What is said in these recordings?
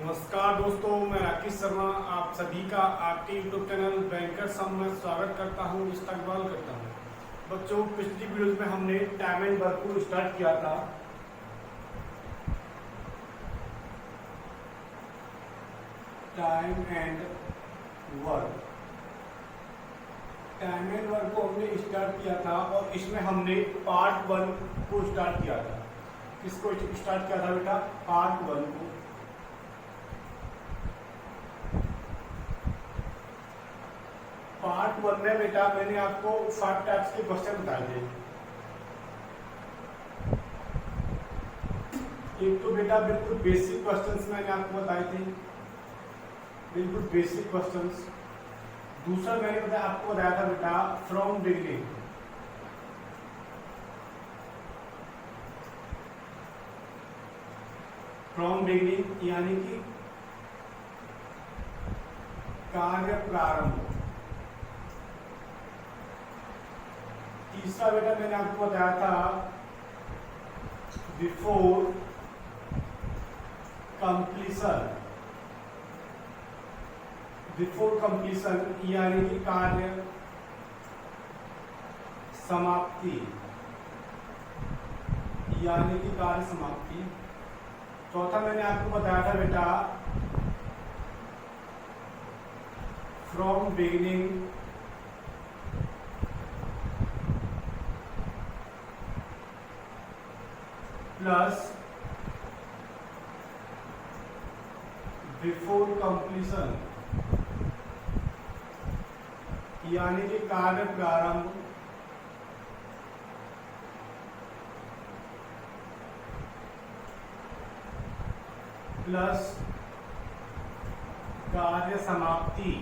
नमस्कार दोस्तों, मैं राकेश शर्मा आप सभी का आपके यूट्यूब चैनल बैंकर सम में स्वागत करता हूं, इस्तकबाल करता हूं। बच्चों, पिछली वीडियोस में हमने टाइम एंड वर्क को स्टार्ट किया था। टाइम एंड वर्क को हमने स्टार्ट किया था और इसमें हमने पार्ट 1 को स्टार्ट किया था। किसको स्टार्ट किया था बेटा? पार्ट 1 को। पार्ट 1 में बेटा मैंने आपको 5 टाइप्स के क्वेश्चन बताए थे। एक तो बेटा बिल्कुल बेसिक क्वेश्चंस मैंने आपको बताए थे, बिल्कुल बेसिक क्वेश्चंस। दूसरा मैंने आपको बताया था बेटा फ्रॉम बिगिनिंग। फ्रॉम बिगिनिंग यानी कि कार्य प्रारंभ। तीसरा बेटा मैंने आपको बताया था बिफोर कंप्लीशन। बिफोर कंप्लीशन यानी कि कार्य समाप्ति, यानी कि कार्य समाप्ति। चौथा मैंने आपको बताया था बेटा from beginning plus before completion यानी कि कार्य प्रारंभ प्लस कार्य समाप्ति।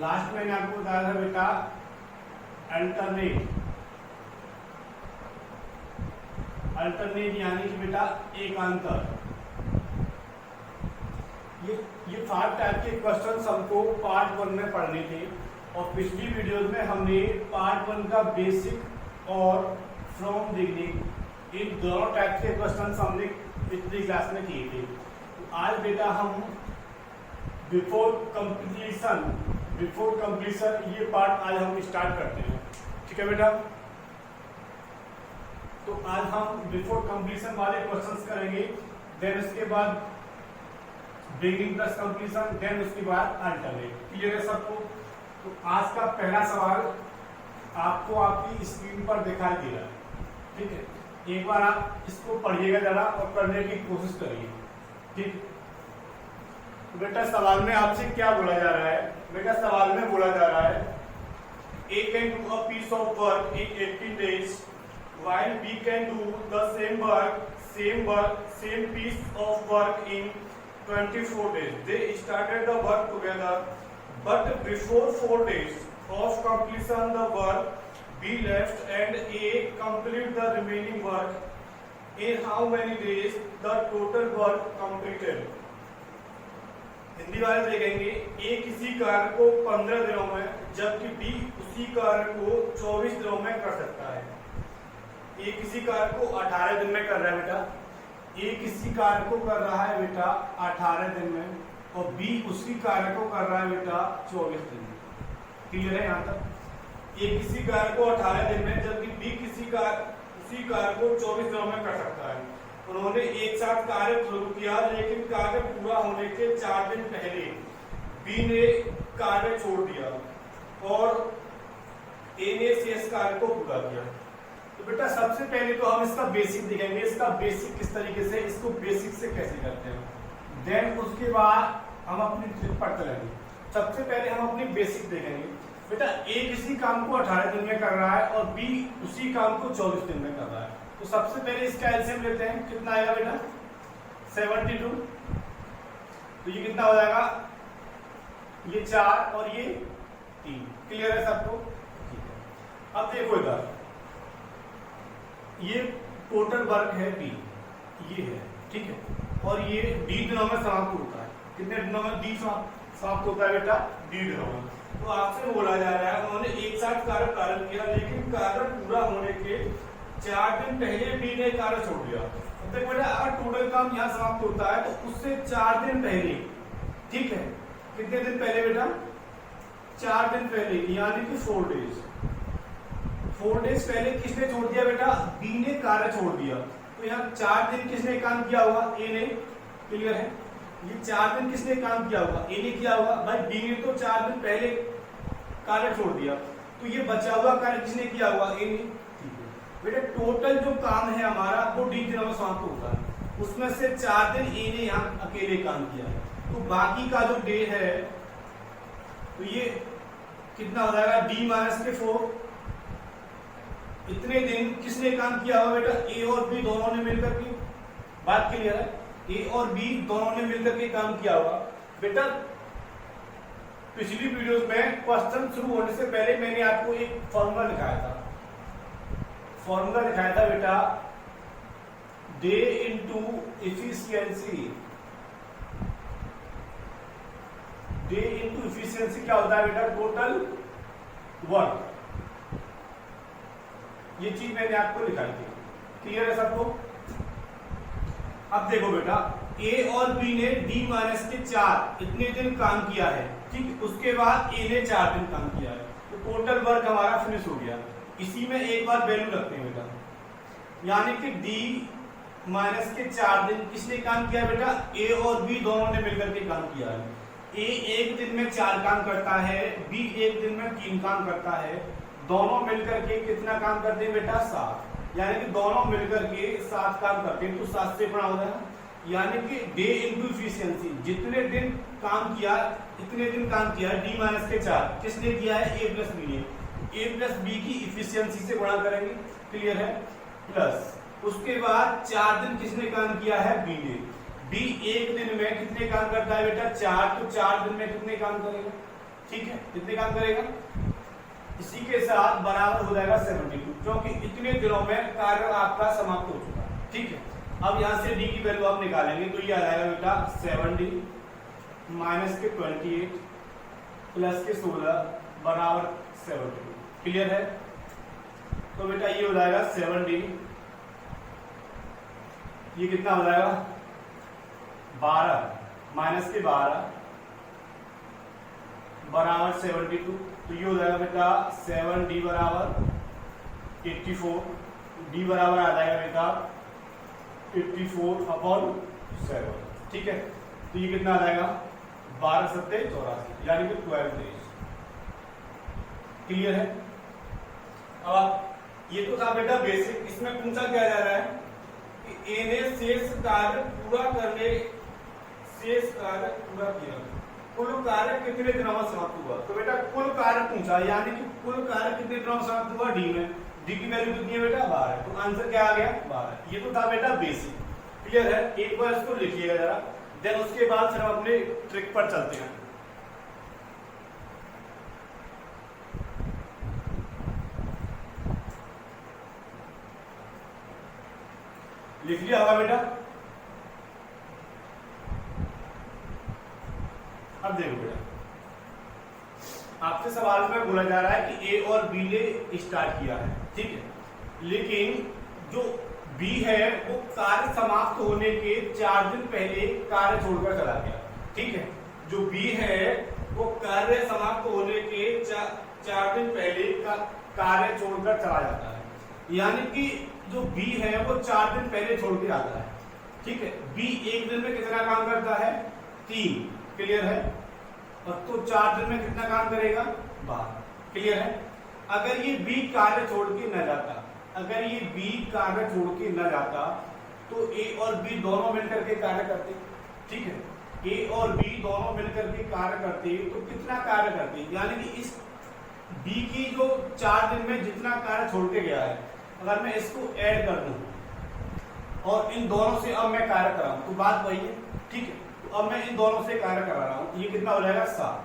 लास्ट मैंने आपको बताया था बेटा अल्टरनेट। अल्टरनेट यानी कि बेटा एकांतर। ये 5 टाइप के क्वेश्चन हमको पार्ट 1 में पढ़ने थे और पिछली वीडियोस में हमने पार्ट 1 का बेसिक और फ्रॉम बिगिनिंग इन दोनों टाइप के क्वेश्चन हमने पिछली क्लास में किए थे। तो आज बेटा हम बिफोर कंप्लीशन ये पार्ट आज हम स्टार्ट करते हैं। ठीक है बेटा? तो आज हम बिफोर कंप्लीशन वाले क्वेश्चंस करेंगे, देन उसके बाद बिगिनिंग प्लस कंप्लीशन, देन उसके बाद अल्टरनेट। क्लियर है सबको? तो आज का पहला सवाल आपको आपकी स्क्रीन पर दिखाई दे रहा है। ठीक है, एक बार आप इसको पढ़िएगा जरा और करने की कोशिश करिए। ठीक, तो बेटा सवाल में आपसे क्या बोला जा रहा है? बेटा सवाल में बोला जा रहा है A can do a piece of work in 18 days while B can do the same piece of work in 24 days. They started the work together, but before 4 days of completion the work B left and A complete the remaining work. In how many days the total work completed? Hindi वाले देखेंगे ए किसी कार्य को 15 दिनों में जबकि B उसी कार्य को 24 दिनों में कर सकता है। ए किसी कार्य को 18 दिन में कर रहा है बेटा, ए किसी कार्य को कर रहा है बेटा 18 दिन में और बी उसी कार्य को कर रहा है बेटा 24 दिन में। क्लियर है यहाँ तक? ए किसी कार्य को 18 दिन में जबकि बी उसी कार्य को 24 दिनों में कर सकता है। उन्होंने एक साथ कार्य शुरू किया, लेकिन कार्य पूरा होने के 4 दिन पहले बी ने कार्य छोड़ दिया और ए ने शेष कार्य को पूरा किया। तो बेटा सबसे पहले तो हम इसका बेसिक देखेंगे, इसका बेसिक किस तरीके से, इसको बेसिक से कैसे करते हैं, देन उसके बाद हम अपनी ट्रिक पढ़ते रहेंगे। सबसे पहले हम अपनी बेसिक देखेंगे। बेटा ए किसी काम को 18 दिन में कर रहा है और बी उसी काम को 24 दिन में कर रहा है। तो सबसे पहले इसका एलसीएम लेते हैं। कितना आएगा बेटा? 72। तो ये कितना हो जाएगा? ये 4 और ये 3। क्लियर है सबको? ठीक है। अब देखो इधर, ये टोटल वर्क है बी, ये है। ठीक है, और ये डी दिनों में समाप्त होता है। कितने दिनों में डी समाप्त होता है बेटा? डी दिनों में। तो आपसे बोला जा रहा है उन्होंने एक साथ कार्य प्रारंभ किया, लेकिन कार्य पूरा होने के 4 दिन पहले बी ने कार्य छोड़ दिया। देखो बेटा अगर टोटल काम यहाँ समाप्त होता है तो उससे 4 दिन पहले, ठीक है, कितने दिन पहले बेटा, 4 दिन पहले, यानी कि 4 डेज। 4 डेज पहले किसने छोड़ दिया बेटा, बी ने कार्य छोड़ दिया। तो यहाँ 4 दिन किसने काम किया होगा, ए ने। क्लियर है, ये 4 दिन किसने काम किया होगा, ए ने किया होगा। भाई बी ने तो 4 दिन पहले कार्य छोड़ दिया, तो ये बचा हुआ कार्य किसने किया होगा, ए ने। बेटा टोटल जो काम है हमारा वो डी दिनों में समाप्त होता है, उसमें से 4 दिन ए ने यहाँ अकेले काम किया है। तो बाकी का जो डे है तो ये कितना हो जाएगा, डी माइनस के 4। इतने दिन किसने काम किया होगा बेटा, ए और बी दोनों ने मिलकर के। बात क्लियर है, ए और बी दोनों ने मिलकर के काम किया होगा। बेटा पिछली वीडियोस में क्वेश्चन शुरू होने से पहले मैंने आपको एक फॉर्मूला दिखाया था। फॉर्मूला दिखाया था बेटा, day into efficiency. Day into efficiency क्या होता है बेटा, टोटल वर्क। ये चीज मैंने आपको दिखाई थी। क्लियर है सबको। अब देखो बेटा, ए और बी ने डी माइनस के 4 इतने दिन काम किया है, ठीक। उसके बाद ए ने 4 दिन काम किया है, तो टोटल वर्क हमारा फिनिश हो गया। इसी में एक बार वैल्यू रखते हैं बेटा, यानी कि डी माइनस के 4 दिन किसने काम किया बेटा, ए और बी दोनों ने मिलकर के काम किया है। ए एक दिन में 4 काम करता है, बी एक दिन में 3 काम करता है। दोनों मिलकर के कितना काम करते हैं बेटा, 7। यानी कि दोनों मिलकर के 7 काम करते हैं, तो 7 से गुणा हो जाएगा। यानी कि डे इंटू इफिशियंसी, जितने दिन काम किया इतने दिन काम किया, डी माइनस के 4 किसने किया है, ए प्लस बी ने। ए प्लस बी की इफिशियंसी से गुणा करेंगे। क्लियर है, प्लस उसके बाद 4 दिन किसने काम किया है, बी ने। बी एक दिन में कितने काम करता है बेटा, 4। तो 4 दिन में कितने काम करेगा, ठीक है, कितने काम करेगा। इसी के साथ बराबर हो जाएगा 72, क्योंकि इतने दिनों में कार्य आपका समाप्त हो चुका है, ठीक है। अब यहाँ से डी की वैल्यू आप निकालेंगे तो ये आ जाएगा बेटा 7D माइनस के 28 प्लस के 16 बराबर 72। क्लियर है, तो बेटा ये हो जाएगा 7D, ये कितना हो जाएगा 12 माइनस के 12 बराबर 72। तो ये हो जाएगा बेटा 7D बराबर 84, डी बराबर आ जाएगा बेटा 84/7, ठीक है। तो ये कितना आ जाएगा 12 7 84, यानी कि 12 डेज। क्लियर है। अब ये तो था बेटा बेसिक। इसमें पूछा क्या जा रहा है कि ए ने शेष कार्य पूरा किया, कुल कार्य कितने दिनों में समाप्त हुआ। तो बेटा कुल कार्य पूछा, यानी कि कुल कार्य कितने दिनों में समाप्त हुआ, डी में। डी की वैल्यू कितनी है बेटा 12, तो आंसर क्या आ गया 12। ये तो था बेटा बेसिक। क्लियर है, एक बार इसको लिखिएगा जरा, देन उसके बाद फिर हम अपने ट्रिक पर चलते हैं। लिख लिया होगा बेटा। अब देखो बेटा, आपसे सवाल में बोला जा रहा है कि ए और बी ने स्टार्ट किया है, ठीक है, लेकिन जो बी है वो कार्य समाप्त होने के 4 दिन पहले कार्य छोड़कर चला गया, ठीक है। जो बी है वो कार्य समाप्त होने के 4 दिन पहले कार्य छोड़कर चला जाता है, यानी कि जो बी है वो 4 दिन पहले छोड़ के आता है, ठीक है। बी एक दिन में कितना काम करता है, 3। क्लियर है, और तो 4 दिन में कितना काम करेगा, 12। क्लियर है। अगर ये बी कार्य छोड़ के न जाता, अगर ये बी कार्य छोड़ के न जाता तो ए और बी दोनों मिलकर के कार्य करते, ठीक है। ए और बी दोनों मिलकर के कार्य करते तो कितना कार्य करते, यानी कि इस बी की जो 4 दिन में जितना कार्य छोड़ के गया है, अगर मैं इसको ऐड कर दूं और इन दोनों से अब मैं कार्य कराऊं तो बात वही है, ठीक है। तो अब मैं इन दोनों से कार्य करा रहा हूं, ये कितना हो जाएगा 7,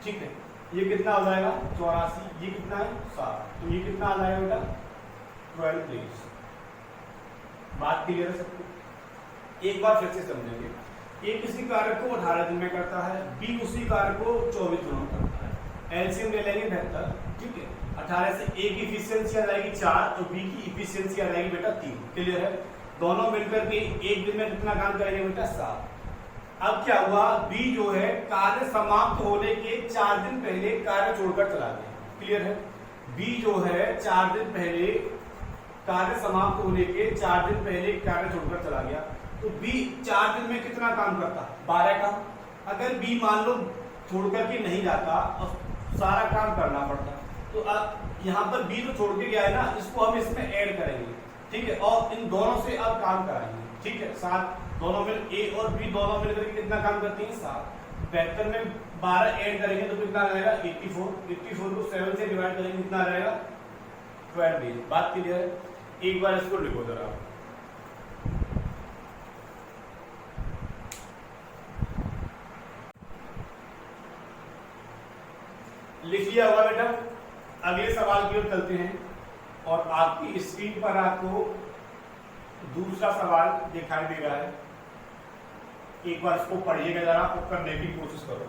ठीक है। ये कितना हो जाएगा 84, ये कितना है 7, तो ये कितना आ जाएगा बेटा 12 डेज। बात क्लियर है सबको। एक बार फिर से समझेंगे, ए किसी कार्य को 18 दिन में करता है, बी उसी कार्य को 24 दिनों में करता है। एलसीएम ले लेंगे 72, ठीक है। 18 से ए की इफिशियंसी आ जाएगी 4, तो बी की इफिशियंसी आ जाएगी बेटा 3। क्लियर है। दोनों मिलकर के एक दिन में कितना काम करेंगे बेटा? 7। अब क्या हुआ, बी जो है कार्य समाप्त होने के 4 दिन पहले कार्य छोड़कर चला गया। क्लियर है? बी जो है 4 दिन पहले कार्य समाप्त होने के 4 दिन पहले कार्य छोड़कर चला गया। तो बी 4 दिन में कितना काम करता? 12 काम। अगर बी मान लो छोड़कर के नहीं जाता और सारा काम करना पड़ता, तो अब यहाँ पर बी तो छोड़ के गया है ना, इसको हम इसमें ऐड करेंगे। ठीक है, और इन दोनों से अब काम कराएंगे। ठीक है, 7 दोनों मिल, ए और बी दोनों मिलकर के कितना काम करती हैं? 7। 72 में 12 ऐड करेंगे तो कितना रहेगा? 84। 84 को 7 से डिवाइड करेंगे कितना रहेगा? 12 डेज। बात क्लियर है? एक बार इसको लिखो जरा। लिख लिया होगा बेटा। अगले सवाल की ओर चलते हैं और आपकी स्क्रीन पर आपको दूसरा सवाल दिखाई दे रहा है। एक बार इसको पढ़िएगा जरा और करने की कोशिश करो।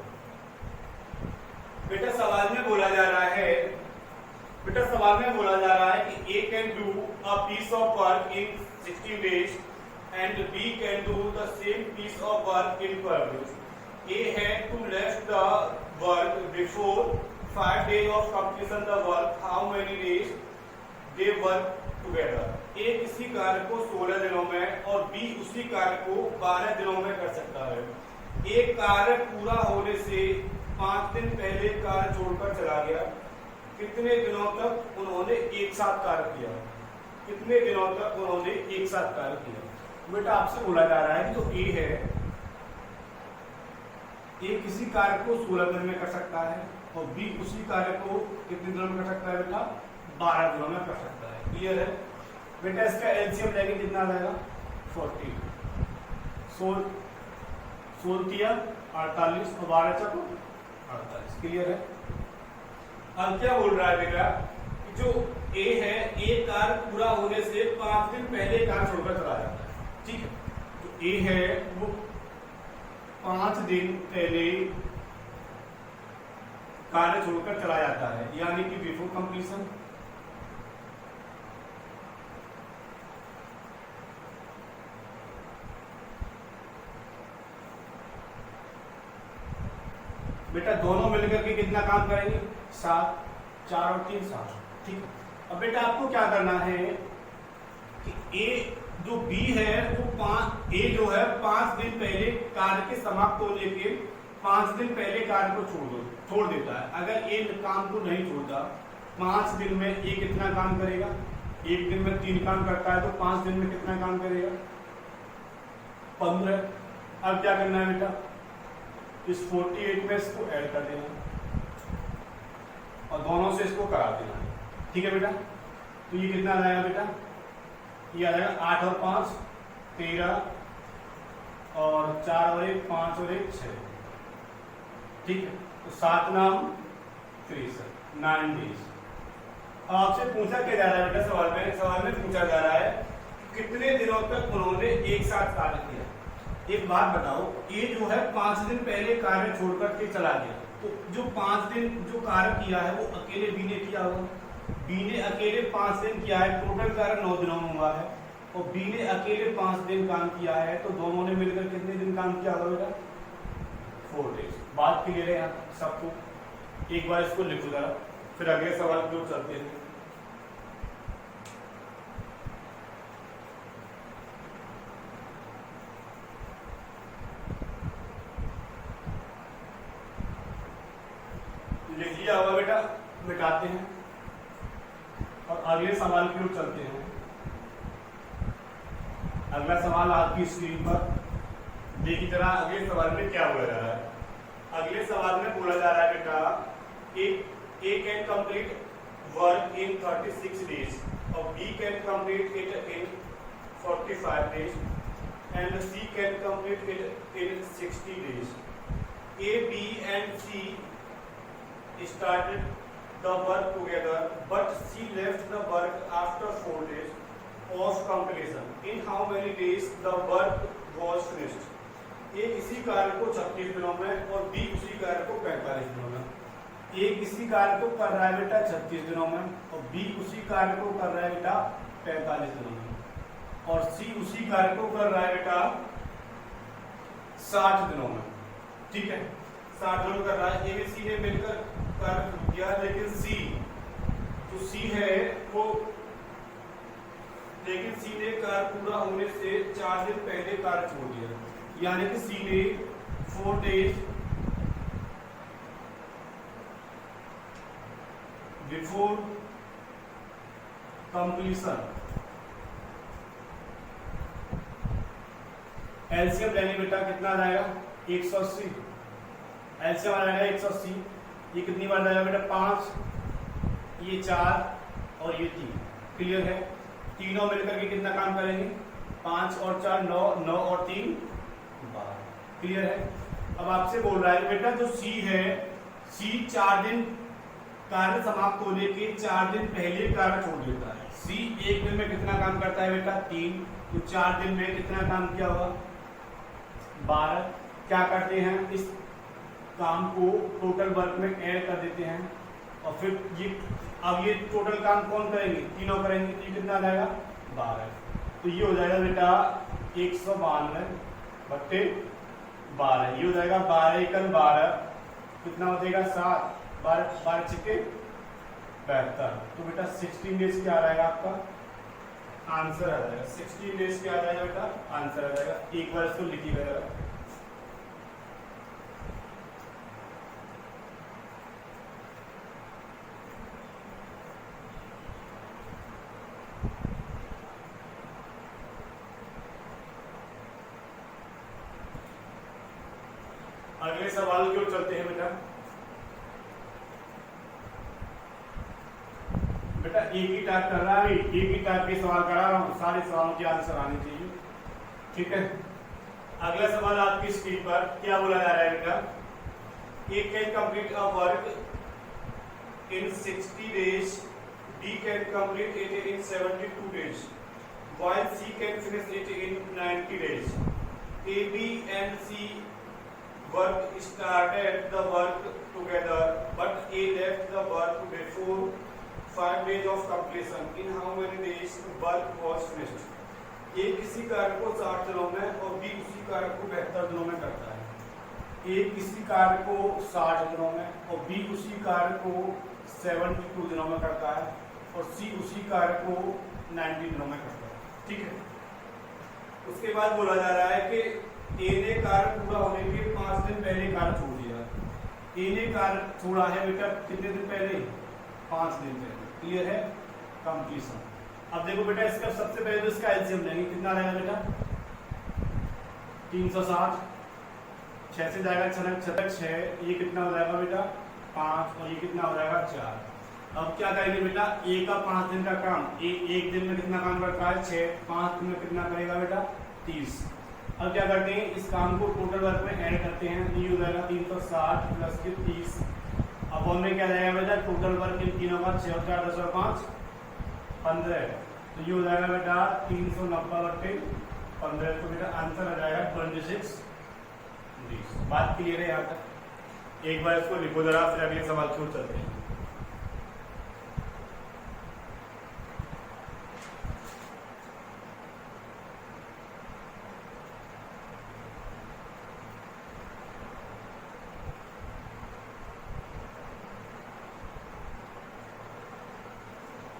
बेटा सवाल में बोला जा रहा है कि A can do a piece of work in 16 days and B can do the same piece of work in 12 days. A had to left the work before 5 days of completion the work. How many days they work together? A किसी कार्य को 16 दिनों में और B उसी कार्य को 12 दिनों में कर सकता है। एक कार्य पूरा होने से 5 दिन पहले कार्य छोड़कर चला गया। कितने दिनों तक उन्होंने एक साथ कार्य किया? कितने दिनों तक उन्होंने एक साथ कार्य किया? बेटा आपसे बोला जा रहा है कि जो A है, A किसी कार्य को 16 दिन में कर सकता है और B उसी कार्य को कितने दिनों में कर सकता है बेटा? 12 दिनों में कर सकता है। क्लियर है? बेटा इसका एलसीएम लेके कितना आ जाएगा? 40। 16 48 और 12 चको 48। क्लियर है? अब क्या बोल रहा है बेटा कि जो ए है, एक कार्य पूरा होने से 5 दिन पहले कार्य छोड़कर चला जाता है। ठीक है, तो ए है वो 5 दिन पहले कार्य छोड़कर चला जाता है, यानी कि बिफोर कंप्लीशन। बेटा दोनों मिलकर के कितना काम करेंगे? 7। 4 और 3 7। ठीक है, अब बेटा आपको क्या करना है कि ए जो बी है वो ए जो है 5 दिन पहले कार्य के समाप्त होने के 5 दिन पहले कार्य को छोड़ देता है। अगर ए काम को नहीं छोड़ता, 5 दिन में ए कितना काम करेगा? एक दिन में 3 काम करता है, तो 5 दिन में कितना काम करेगा? 15। अब क्या करना है बेटा? इस 48 में इसको ऐड कर देना और दोनों से इसको करा देना। ठीक है बेटा, तो ये कितना आ जाएगा बेटा? ये आ जाएगा 8 और 5 13 और 4 और 1 5 और 1 6। ठीक है, तो 7 नाम 9 डेज। अब आपसे पूछा क्या जा रहा है बेटा? सवाल में पूछा जा रहा है कितने दिनों तक उन्होंने एक साथ कार्य किया। एक बात बताओ, ये जो है 5 दिन पहले कार्य छोड़कर के चला गया, तो जो 5 दिन जो कार्य किया है वो अकेले बी ने किया होगा। बी ने अकेले 5 दिन किया है, टोटल कार्य 9 दिनों में हुआ है, और बी ने अकेले 5 दिन काम किया है, तो दोनों ने मिलकर कितने दिन काम किया होगा? 4 डेज। बात क्लियर है यहाँ सबको? एक बार इसको लिखो जरा, फिर अगले सवाल की ओर चलते हैं। लिख लिया होगा बेटा? मिटाते हैं और अगले सवाल की ओर चलते हैं। अगला सवाल आपकी स्क्रीन पर देखिए जरा। अगले सवाल में क्या बोला जा रहा है? अगले सवाल में बोला जा रहा है बेटा A can complete work in 36 days और B can complete it in 45 days and C can complete it in 60 days. A B and C started the work together, but she left the work after 4 days of completion. In how many days the work was finished? A किसी कार्य को 36 दिनों में और B उसी कार्य को 45 दिनों में। A किसी कार्य को कर रहा है बेटा 36 दिनों में और B उसी कार्य को कर रहा है बेटा 45 दिनों में। और सी उसी कार्य को कर रहा है बेटा 60 दिनों में। ठीक है, 60 दिनों में कर रहा है। ए बी सी ने मिलकर कार्य शुरू किया, लेकिन सी जो सी है वो लेकिन सी ने कार्य पूरा होने से 4 दिन पहले कार्य छोड़ दिया, यानी कि सी ने 4 days बिफोर कंप्लीशन एलसीएम लेने बेटा कितना आ जाएगा 180। एलसीएम आ जाएगा 180। ये कितनी बार जाएगा बेटा 5, ये 4 और ये 3। क्लियर है? तीनों मिलकर के कितना काम करेंगे 5 और 4 9, 9 और 3 12। क्लियर है? अब आपसे बोल रहा है बेटा जो सी है, सी 4 दिन कार्य समाप्त होने के 4 दिन पहले कार्य छोड़ देता है। सी एक दिन में कितना काम करता है बेटा 3, तो 4 दिन में कितना काम किया होगा 12। क्या करते हैं इस काम को टोटल वर्क में ऐड कर देते हैं और फिर ये टोटल काम कौन करेंगे, तीनों करेंगे। ये कितना आ जाएगा 12, तो ये हो जाएगा बेटा 192 बट्टे 12। ये हो जाएगा 12 एकल 12 कितना हो जाएगा 7, 12 छिके 72। तो बेटा 16 डेज क्या आ जाएगा आपका आंसर आ जाएगा। 16 डेज क्या आ जाएगा बेटा आंसर आ जाएगा। एक बार इसको लिखिएगा जरा। अगले सवाल की ओर चलते हैं बेटा। बेटा एक ही टाइप कर रहा है, एक ही टाइप के सवाल करा रहा हूँ, सारे सवालों के आंसर आने चाहिए। ठीक है, अगला सवाल आपकी स्क्रीन पर क्या बोला जा रहा है बेटा, A can complete a work in 60 days, B can complete it in 72 days, while C can finish it in 90 days. A, B and C started the work together, but A left the work before 5 days of completion. In how many days work was finished? A किसी कार्य को 60 दिनों में और B उसी कार्य को 72 दिनों में करता है। A किसी कार्य को 60 दिनों में और B उसी कार्य को 72 दिनों में करता है और C उसी कार्य को 90 दिनों में करता है। ठीक है, उसके बाद बोला जा रहा है कि ए ने कार्य पूरा होने के 5 दिन पहले कार्य छोड़ दिया। ए ने कार्य छोड़ा है बेटा कितने दिन पहले 5 दिन पहले। क्लियर है? कंप्लीशन। अब देखो बेटा इसका सबसे पहले तो इसका एलसीएम लेंगे, कितना रहेगा बेटा 360, 6 से जाएगा 6, ये कितना हो जाएगा बेटा 5 और ये कितना हो जाएगा 4। अब क्या करेंगे बेटा ए का 5 दिन का काम, एक दिन में कितना काम करता है 6, 5 दिन में कितना करेगा बेटा 30। अब क्या करते हैं इस काम को टोटल वर्क में ऐड करते हैं, ये हो जाएगा 360 प्लस के 30। अब हमें क्या जाएगा बेटा टोटल वर्क इन तीनों का 6 और 4 10 और 5 15, तो ये हो जाएगा बेटा 390 बट्टे 15। तो बेटा आंसर आ जाएगा 26 days। बात क्लियर है यहाँ तक? एक बार इसको लिखो जरा, फिर अगले सवाल की ओर चलते हैं।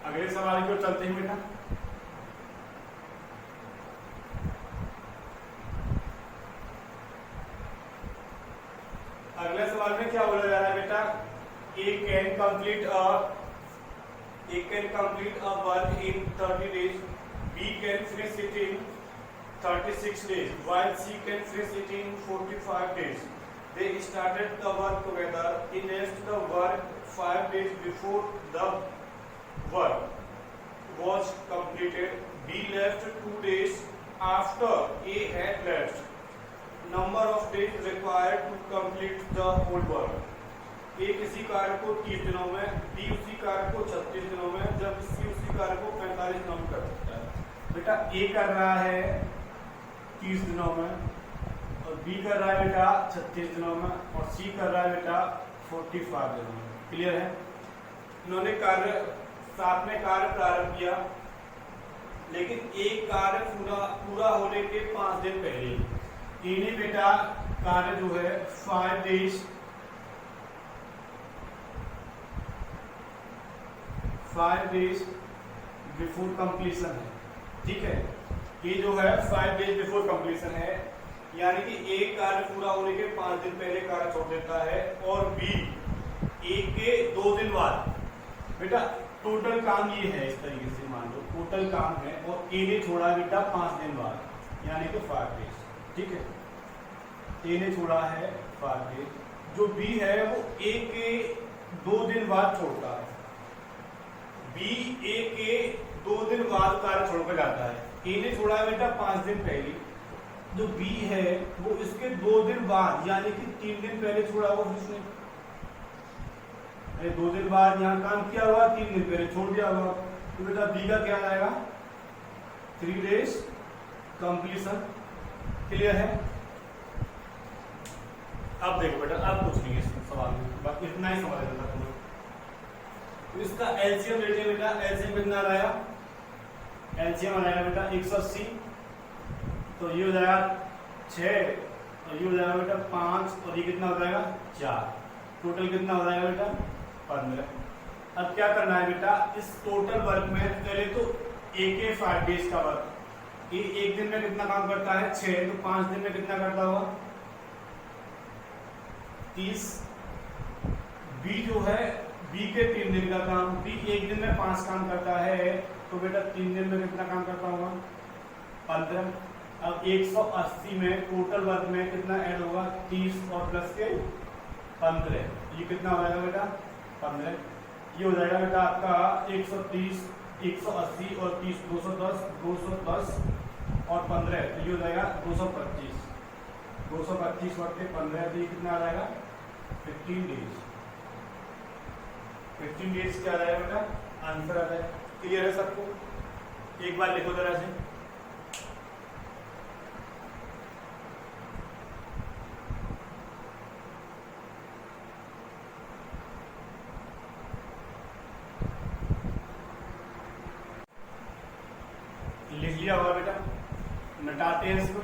अगले सवाल की ओर चलते हैं बेटा। अगले सवाल में क्या बोला जा रहा है बेटा, A can complete a work in 30 days, B can finish it in 36 days, while C can finish it in 45 days. They started the work together. He left the work 5 days before the work was completed. B left 2 days after A had left. Number of days required to complete the whole work. A किसी कार्य को 30 दिनों में, B उसी कार्य को 36 दिनों में, जब C उसी कार्य को 45 दिनों में कर सकता है। बेटा A कर रहा है 30 दिनों में और B कर रहा है बेटा 36 दिनों में और C कर रहा है बेटा 45 दिनों में। क्लियर है? इन्होंने कार्य साथ में कार्य प्रारंभ किया, लेकिन एक कार्य पूरा होने के 5 दिन पहले। ए ने बेटा कार्य जो है 5 डेज बिफोर कंप्लीशन है, ठीक है। ये जो है 5 डेज बिफोर कंप्लीशन है, यानी कि एक कार्य पूरा होने के 5 दिन पहले कार्य छोड़ देता है। और बी ए के 2 दिन बाद। बेटा टोटल काम ये है, इस तरीके से मान लो टोटल काम है और ए ने छोड़ा बेटा 5 दिन बाद, यानी कि 5 डेज, ठीक है। ए ने छोड़ा है 5 डेज। जो बी है वो ए के 2 दिन बाद छोड़ता है। बी ए के 2 दिन बाद कार्य छोड़कर जाता है। ए ने छोड़ा है बेटा 5 दिन पहले, जो बी है वो इसके 2 दिन बाद यानी कि 3 दिन पहले छोड़ा होगा उसने। 2 दिन बाद यहाँ काम किया हुआ, 3 दिन पहले छोड़ दिया हुआ, तो बेटा बी का क्या आएगा 3 डेज कंप्लीशन। क्लियर है। अब देखो बेटा, अब कुछ नहीं है इस सवाल में, बस इतना ही सवाल है बेटा। तो इसका एलसीएम लेते हैं बेटा। एलसीएम कितना आएगा? एलसीएम आएगा बेटा 180, तो ये हो जाएगा 6 और ये हो जाएगा बेटा 5 और ये कितना हो जाएगा 4। टोटल कितना हो जाएगा बेटा 15। अब क्या करना है बेटा, इस टोटल वर्क में पहले तो एक 5 डेज का वर्क, ये एक दिन में कितना काम करता है 6, तो 5 दिन में कितना करता होगा 30। बी जो है बी के 3 दिन का काम, बी एक दिन में 5 काम करता है, तो बेटा 3 दिन में कितना काम करता होगा 15। अब 180 में टोटल वर्क में कितना ऐड होगा 30 और प्लस के 15, ये कितना हो जाएगा बेटा 15। ये हो जाएगा बेटा आपका 130, 180 और 30 210, 210 और 15, तो ये हो जाएगा 225। 225 वर्क के 15, तो ये कितना आ जाएगा 15 डेज। 15 डेज क्या आ जाएगा बेटा आंसर आ जाएगा। क्लियर है सबको? एक बार लिखो जरा से। लिख लिया होगा बेटा, मिटाते हैं इसको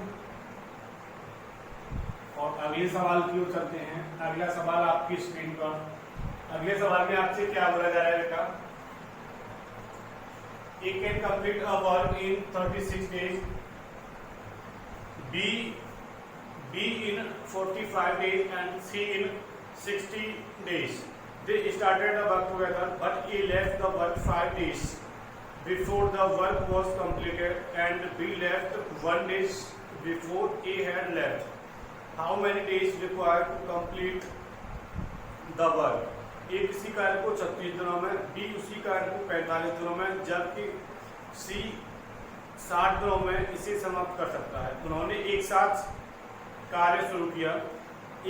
और अगले सवाल की ओर चलते हैं। अगला सवाल आपकी स्क्रीन पर। अगले सवाल में आपसे क्या बोला जा रहा है बेटा, A can complete a work in 36 days, B in 45 days and C in 60 days. They started the work together, but A left the work 5 days before the work was completed and B left 1 day before A had left. How many days required to complete the work? ए किसी कार्य को 36 दिनों में, B उसी कार्य को 45 दिनों में, जबकि सी 60 दिनों में इसे समाप्त कर सकता है। उन्होंने एक साथ कार्य शुरू किया।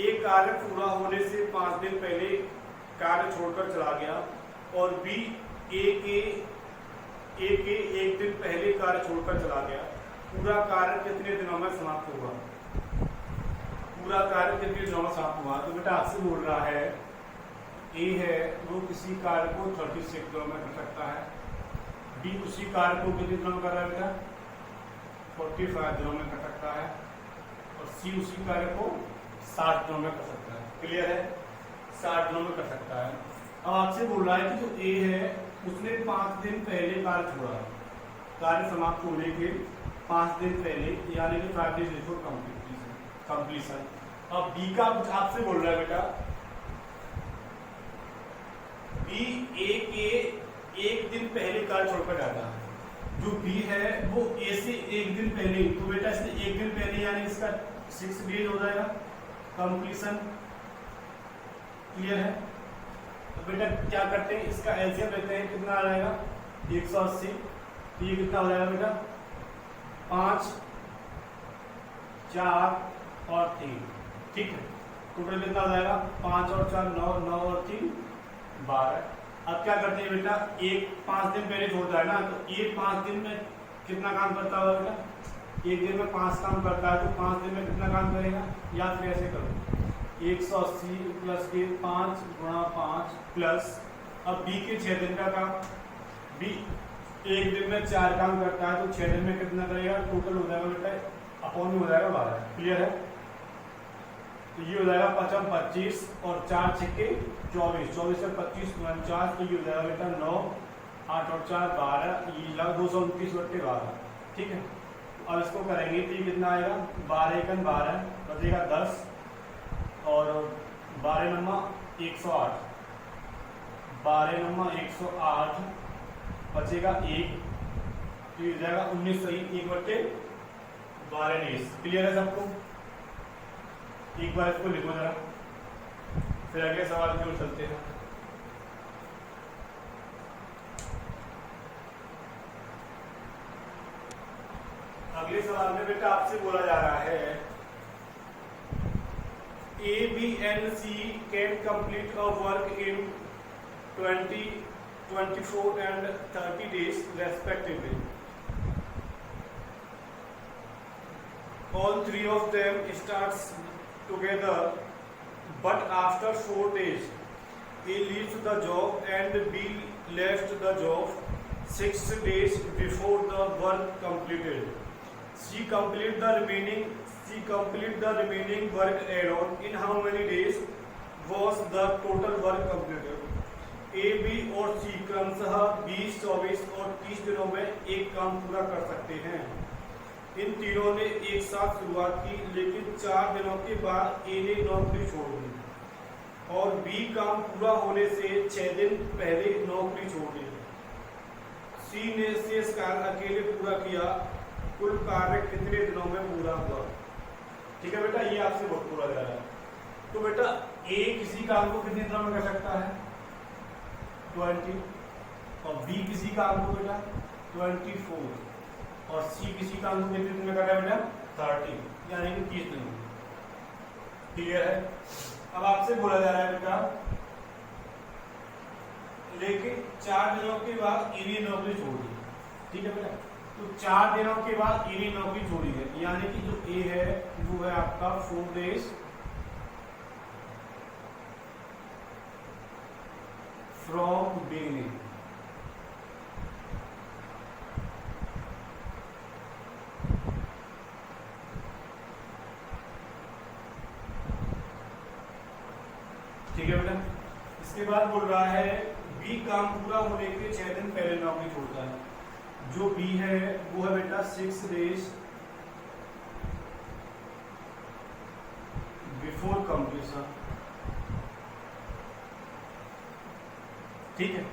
एक कार्य पूरा होने से 5 दिन पहले कार्य छोड़कर चला गया और बी ए के 1 दिन पहले कार्य छोड़कर चला गया। पूरा कार्य कितने दिनों में समाप्त हुआ? पूरा कार्य कितने दिनों में समाप्त हुआ? तो बेटा आपसे बोल रहा है ए है वो किसी कार्य को 36 दिनों में कर सकता है, बी उसी कार्य को कितने दिनों में कर रहा है बेटा 45 दिनों में कर सकता है और सी उसी कार्य को 60 दिनों में कर सकता है। क्लियर है? 60 दिनों में कर सकता है। अब आपसे बोल रहा है कि जो ए है उसने 5 दिन पहले कार्य छोड़ा, कार्य समाप्त होने के 5 दिन पहले, यानी कि 5 डेज बिफोर कंप्लीशन। अब बी का कुछ आपसे बोल रहा है बेटा, बी ए के 1 दिन पहले कार्य छोड़कर जाता है। जो बी है वो ए से 1 दिन पहले, तो बेटा इसने 1 दिन पहले यानी इसका 6 डेज हो जाएगा कंप्लीशन। क्लियर है? तो बेटा क्या करते हैं, इसका एलसीएम लेते हैं, कितना आ जाएगा 180, तो ये कितना हो जाएगा बेटा 5, 4 और 3, ठीक है। टोटल कितना हो जाएगा 5 और 4 9, 9 और 3 12। अब क्या करते हैं बेटा, एक 5 दिन पहले छोड़ता है ना, तो ये 5 दिन में कितना काम करता होगा बेटा, 1 दिन में 5 काम करता है, तो 5 दिन में कितना काम करेगा, या फिर ऐसे करो 180 प्लस के 5 गुणा 5 प्लस, अब बी के 6 दिन का काम, बी एक दिन में 4 काम करता है तो 6 दिन में कितना करेगा, टोटल हो जाएगा बेटा अपॉन में हो जाएगा 12। क्लियर है? तो ये हो जाएगा 5 25 और 4 छक्के 24, 24 से 25 49, तो ये हो जाएगा बेटा 9, 8 और 4 12, ये लगा 229/12। ठीक है, अब इसको करेंगे तो ये कितना आएगा, 12 एकन 12 बचेगा 10 और 12 नम्मा 108, 12 नम्मा 108 बचेगा 1, तो ये हो जाएगा 19 सही 1/12 डेज। क्लियर है सबको? एक बार इसको लिखो जरा, फिर अगले सवाल की ओर चलते हैं। अगले सवाल में बेटा आपसे बोला जा रहा है A, B and C can complete a work in 20, 24 and 30 days respectively. All three of them starts together, but after 4 days A leaves the job and B left the job 6 days before the work completed. She complete the remaining work alone. In how many days was the total work completed? A, B और C क्रमशः 20, 24 और 30 दिनों में एक काम पूरा कर सकते हैं। इन तीनों ने एक साथ शुरुआत की, लेकिन 4 दिनों के बाद A ने नौकरी छोड़ दी और B काम पूरा होने से 6 दिन पहले नौकरी छोड़ दी। C ने शेष कार्य अकेले पूरा किया। कुल कार्य कितने दिनों में पूरा हुआ? ठीक है बेटा, ये आपसे बहुत पूरा जा रहा है। तो बेटा A किसी काम को कितने दिनों में कर सकता है, 20, और B किसी काम को बेटा 24, और C किसी काम को कितने दिन में कर रहा है बेटा 30, यानी कि 30 दिन। क्लियर है? अब आपसे बोला जा रहा है बेटा लेकिन 4 दिनों के बाद ए ने नौकरी छोड़ दी। ठीक है बेटा, तो 4 दिनों के बाद ए ने नौकरी छोड़ी है, यानी कि जो ए है वो है आपका 4 days फ्रॉम बिगिनिंग। ठीक है बेटा, इसके बाद बोल रहा है बी काम पूरा होने के 6 दिन पहले नौकरी छोड़ता है। जो बी है वो है बेटा 6 days बिफोर कंप्लीशन। ठीक है,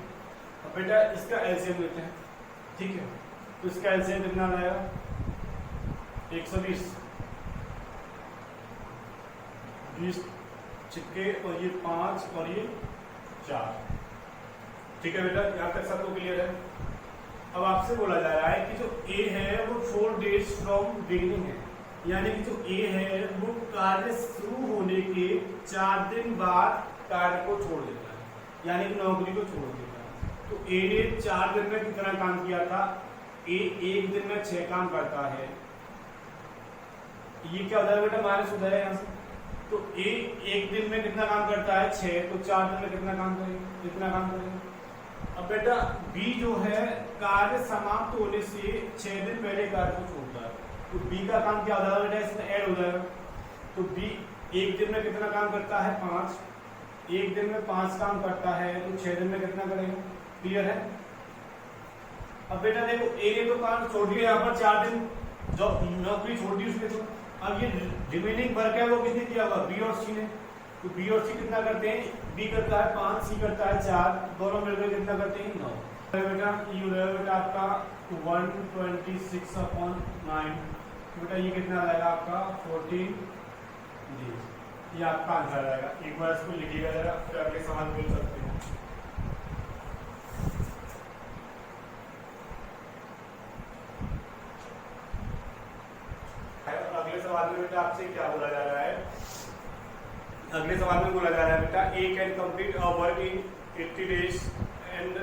अब बेटा इसका एलसीएम लेते हैं। ठीक है, तो इसका एलसीएम कितना आएगा 120, 20 छिक्के और ये 5 और ये 4। ठीक है बेटा, यहाँ तक सबको क्लियर है? अब आपसे बोला जा रहा है कि जो ए है वो 4 days फ्रॉम बिगिनिंग है, यानी कि जो ए है वो कार्य शुरू होने के 4 दिन बाद कार्य को छोड़ देता है, यानी कि नौकरी को छोड़ देता है। तो ए ने 4 दिन में कितना काम किया था, ए 1 दिन में 6 काम करता है। ये क्या हो जाएगा बेटा, माइनस हो जाएगा यहाँ से। तो ए 1 दिन में कितना काम करता है 6, तो 4 दिन में कितना काम करेगा, कितना काम करेगा। अब बेटा बी जो है कार्य समाप्त होने से 6 दिन पहले कार्य को छोड़ता है, तो बी का काम क्या हो जाएगा बेटा, इसमें ऐड हो जाएगा। तो बी 1 दिन में कितना काम करता है 5, 1 दिन में 5 काम करता है, तो 6 दिन में कितना करेगा। क्लियर है? अब बेटा देखो ए ने तो काम छोड़ दिया, यहाँ पर 4 दिन जो नौकरी छोड़ दी उसने, तो अब ये रिमेनिंग वर्क है वो किसने किया हुआ, बी और सी ने। तो बी और सी कितना करते हैं, बी करता है 5, सी करता है 4, दोनों मिलकर कितना करते हैं 9। बेटा ये बेटा आपका 126/9, बेटा ये कितना आएगा आपका 14 days। ये आपका आंसर आएगा। एक बार इसको लिखिएगा जरा, फिर अगले सवाल बोल सकते हैं। अगले सवाल में बेटा आपसे क्या बोला जा रहा है, अगले सवाल में बोला जा रहा है बेटा A can complete a work in 80 days and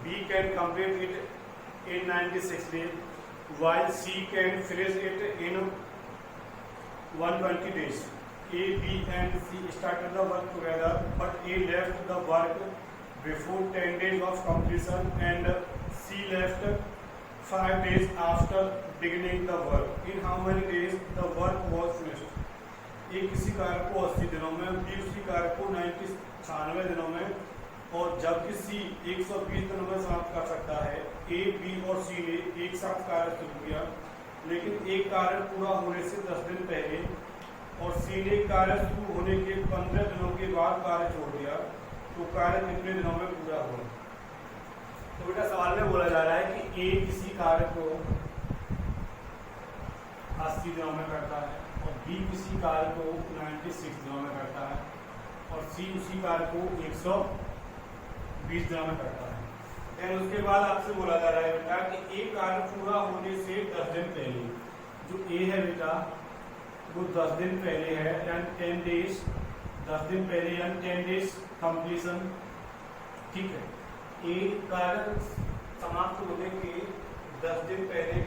B can complete it in 96 days while C can finish it in 120 days. A, B and C started the work together, but A left the work before 10 days of completion and C left 5 days after beginning the work. In how many days the work was finished? A किसी कार्य को 80 दिनों में, B उसी कार्य को 96 दिनों में, और जबकि C 120 दिनों में समाप्त कर सकता है। A, B और C ने एक साथ कार्य शुरू किया, लेकिन एक कार्य पूरा होने से 10 दिन पहले और C ने कार्य शुरू होने के 15 दिनों के बाद कार्य छोड़ दिया, तो कार्य कितने दिनों में पूरा हुआ? तो बेटा सवाल में बोला जा रहा है कि A किसी कार्य को 80 दिनों में करता है और B किसी कार्य को 96 दिनों में करता है और C उसी कार्य को 120 दिनों में करता है। देन उसके बाद आपसे बोला जा रहा है बेटा कि एक कार्य पूरा होने से 10 दिन पहले, जो A है बेटा वो 10 दिन पहले है, यानी 10 डेज, 10 दिन पहले यानी 10 डेज कंप्लीशन। ठीक है, एक कार्य समाप्त होने के 10 दिन पहले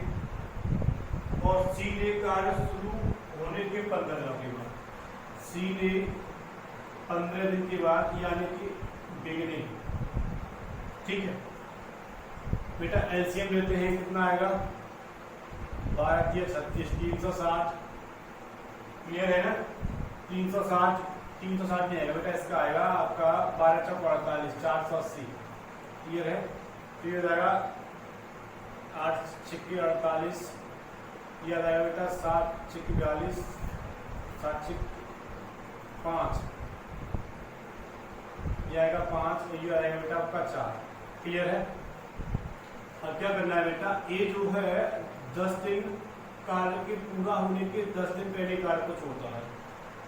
और C ने कार्य शुरू होने के 15 दिनों के बाद, C ने 15 दिन के बाद यानी कि बिगिनिंग। ठीक है बेटा, एलसीएम लेते हैं, कितना आएगा? 12 × 36 360। क्लियर है ना? 360 नहीं आएगा बेटा, इसका आएगा आपका 12 × 48 480। क्लियर है? तो ये जाएगा 8 × 48, यह आएगा बेटा 7 × 42, 7 × 5, यह आएगा 5, ये आएगा बेटा आपका 4। क्लियर है? अब क्या करना है बेटा, ये जो है 10 दिन कार्य के पूरा होने के 10 दिन पहले कार्य को छोड़ता है।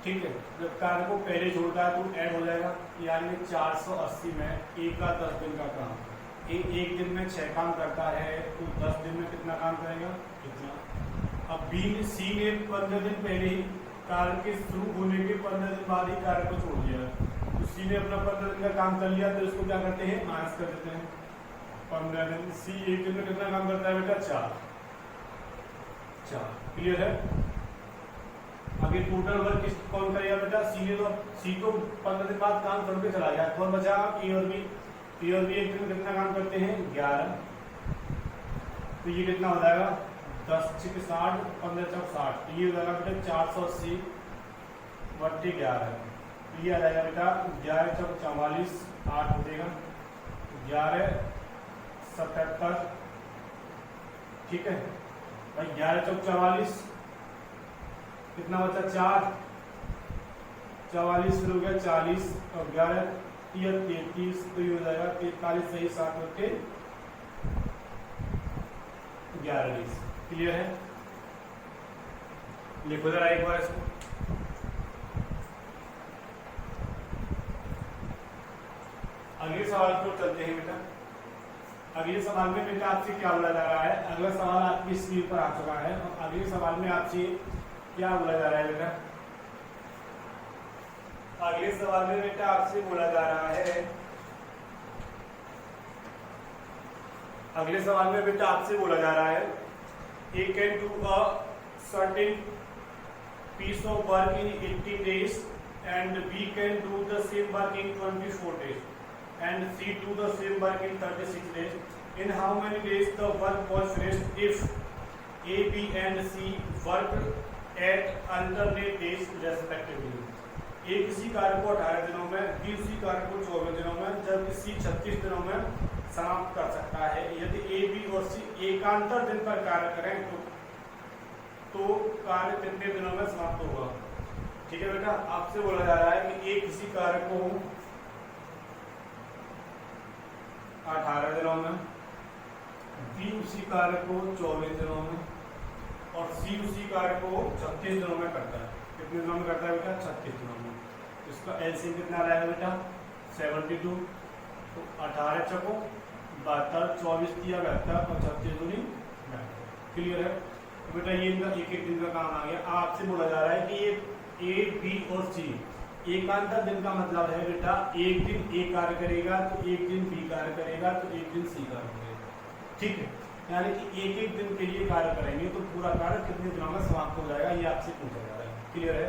ठीक है, जब कार्य को पहले छोड़ता है तो ऐड हो जाएगा, यानी 480 में A का 10 दिन का काम। A एक दिन में 6 काम करता है तो 10 दिन में कितना काम करेगा? इतना। अब C ने 15 दिन पहले ही कार्य के शुरू होने के 15 दिन बाद ही कार्य को छोड़ दिया, तो C ने अपना 15 दिन का काम कर लिया, तो इसको क्या करते हैं? माइनस कर देते हैं 15 दिन। C एक दिन में कितना काम करता है बेटा? 4। क्लियर है? आगे टोटल वर्क कौन करेगा बेटा? C तो 15 दिन बाद काम करके चला गया, कौन बचा? A और B एक दिन में कितना काम करते हैं? 11। तो ये कितना हो जाएगा? 10 × 60, 15 × 60, ये हो जाएगा बेटा 480 बट्टे 11। ये आ जाएगा बेटा 11 × 44, 8 हो जाएगा 11 77। ठीक है भाई, 11 × 44 कितना बचा? 4, 44 फिर हो गया 40 और 11 33, तो ये हो जाएगा 43 सही 7 बट्टे 11। क्लियर है? लिखो जरा एक बार इसको। अगले सवाल को चलते हैं बेटा। अगले सवाल में बेटा आपसे क्या बोला जा रहा है? अगला सवाल आपकी स्क्रीन पर आ चुका है और अगले सवाल में आपसे क्या बोला जा रहा है बेटा? अगले सवाल में बेटा आपसे बोला जा रहा है, अगले सवाल में बेटा आपसे बोला जा रहा है A can do a certain piece of work in 18 days and B can do the same work in 24 days and C do the same work in 36 days. In how many days the work was finished if A, B and C worked at alternate days respectively? A किसी कार्य को 18 दिनों में, B उसी कार्य को 24 दिनों में, जबकि C 36 दिनों में समाप्त कर सकता है। यदि A, B और C एकांतर दिन पर कार्य करें तो कार्य कितने दिनों में समाप्त होगा? ठीक है बेटा, आपसे बोला जा रहा है कि A किसी कार्य को 18 दिनों में, B उसी कार्य को 24 दिनों में और C उसी कार्य को 36 दिनों में करता है। कितने दिनों में करता है बेटा? 36 दिनों में। इसका एलसीएम कितना रहेगा बेटा? 72। तो 18 चको 72, 24 दिया 72 और 36 दूनी 72। क्लियर है? तो बेटा ये इनका एक एक दिन का काम आ गया। आपसे बोला जा रहा है कि ये A, B और C एकांतर दिन का मतलब है बेटा, एक दिन A कार्य करेगा तो एक दिन B कार्य करेगा तो एक दिन C कार्य करेगा। ठीक है, यानी कि एक एक दिन के लिए कार्य करेंगे तो पूरा कार्य कितने दिनों में समाप्त हो जाएगा, ये आपसे पूछा जा रहा है। क्लियर है?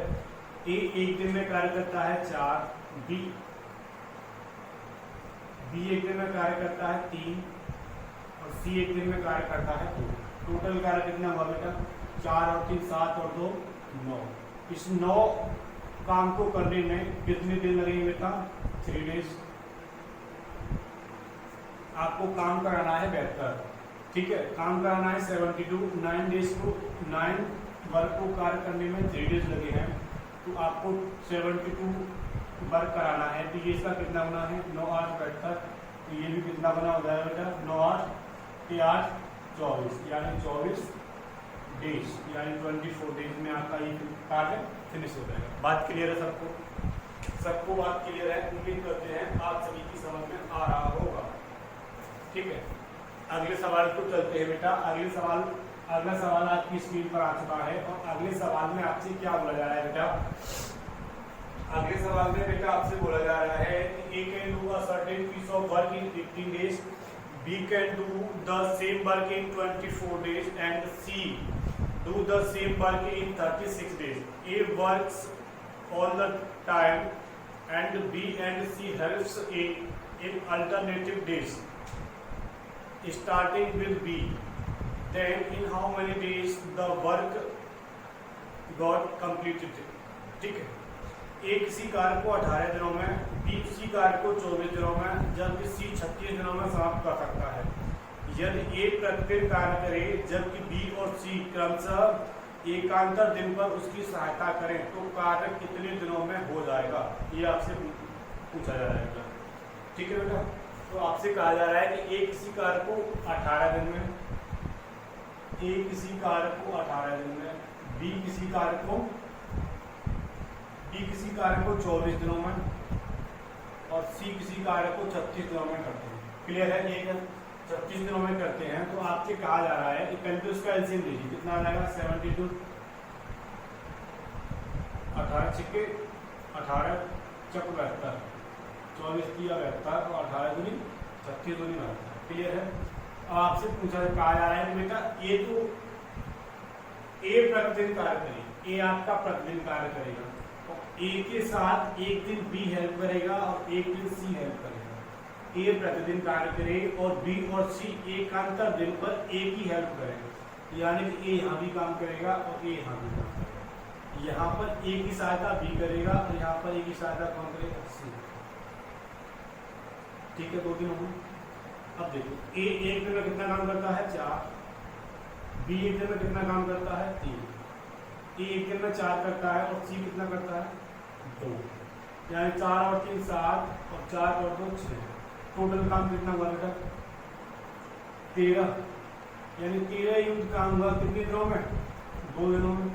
A एक दिन में कार्य करता है 4, B एक दिन में कार्य करता है 3 और सी एक दिन में कार्य करता है 2। टोटल कार्य कितना हुआ बेटा? 4 और 3 7 और 2 9। इस 9 काम को करने में कितने दिन लगेंगे बेटा? 3 डेज। आपको काम कराना है 72, ठीक है, काम कराना है 72। 9 डेज को 9 वर्क को कार्य करने में 3 डेज लगे हैं, तो आपको 72 वर्क कराना है। तो ये इसका कितना बना है? 9 8 72। तो ये भी कितना बना हो जाएगा बेटा? 9 8 8 24, यानी 24 डेज, यानी 24 डेज में आपका ये कार्य फिनिश हो जाएगा। बात क्लियर है सबको? सबको बात क्लियर है? उम्मीद करते हैं आप सभी की समझ में आ रहा होगा, ठीक है। अगले सवाल को चलते हैं बेटा। अगला सवाल आपकी स्क्रीन पर आ चुका है और अगले सवाल में आपसे क्या बोला जा रहा है बेटा? अगले सवाल में बेटा आपसे बोला जा रहा है कि A can do a certain piece of work in 15 days, B can do the same work in 24 days and C do the same work in 36 days. A works all the time and B and C helps A in alternative days, starting with B. Then in how many days the work got completed? ठीक है, A किसी कार्य को 18 दिनों में, B उसी कार्य को 24 दिनों में, जबकि C 36 दिनों में समाप्त कर सकता है। यदि A प्रतिदिन कार्य करे जबकि B और C क्रमशः एकांतर दिन पर उसकी सहायता करें तो कार्य कितने दिनों में हो जाएगा? ये आपसे पूछा जा रहा है, ठीक है बेटा। तो आपसे कहा जा रहा है कि A किसी कार्य को 18 दिन में, A किसी कार्य को 18 दिन में, B किसी कार्य को 24 दिनों में और C किसी कार्य को 36 दिनों में करते हैं। क्लियर है? एक 36 दिनों में करते हैं। तो आपसे कहा जा रहा है कि कंफ्यूज का एलसीएम लीजिए, कितना आ जाएगा? 72 18 छिके 18 चक 72, 24 किया 72 और 18 दूनी 36 दूनी 72। क्लियर है? अब आपसे कहा जा रहा है कि बेटा ये तो A प्रतिदिन कार्य करेगा, A आपका प्रतिदिन कार्य करेगा, तो A के साथ एक दिन B हेल्प करेगा और एक दिन C हेल्प करेगा। A प्रतिदिन कार्य करे और B और C एकांतर दिन पर A की हेल्प करेगा, यानी कि A यहाँ भी काम करेगा और A यहाँ भी काम करेगा। यहाँ पर A की सहायता B करेगा और यहाँ पर A की सहायता कौन करेगा? C। ठीक है, 2 दिन हो गए। अब देखो A एक दिन में कितना काम करता है? 4। B एक दिन में कितना काम करता है? 3। A एक दिन में 4 करता है और C कितना करता है? 2। यानी 4 और 3 7 और 4 और 2 6। टोटल काम कितना हुआ बेटा? 13। यानी 13 यूनिट काम हुआ कितने दिनों में? 2 दिनों में,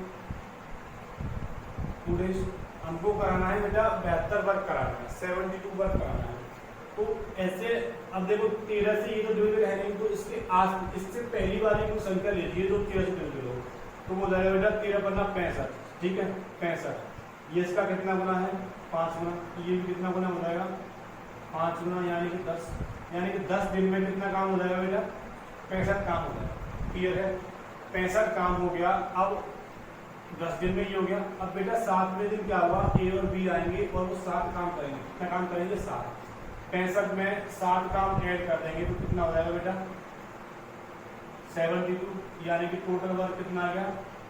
2 डेज। हमको कराना है बेटा 72 वर्क कराना है, 72 वर्क कराना है। तो ऐसे अब देखो 13 से ये तो डिविजन है नहीं, तो इससे पहली वाली को संख्या लीजिए जो 13 से डिविजन हो, तो वो जाएगा बेटा 13 पन्ना 65। ठीक है, 65। ये इसका कितना गुना है? 5 गुना। ये भी कितना गुना हो जाएगा? 5 गुना, यानी कि 10। यानी कि 10 दिन में कितना काम हो जाएगा बेटा? 65 काम हो जाएगा। क्लियर है? 65 काम हो गया। अब 10 दिन में ये हो गया। अब बेटा 7वें दिन क्या हुआ? A और B आएंगे और वो 7 काम करेंगे। कितना काम करेंगे? 7। 65 में 7 काम ऐड कर देंगे तो कितना हो जाएगा बेटा? 72। यानी कि टोटल वर्क कितना आ गया?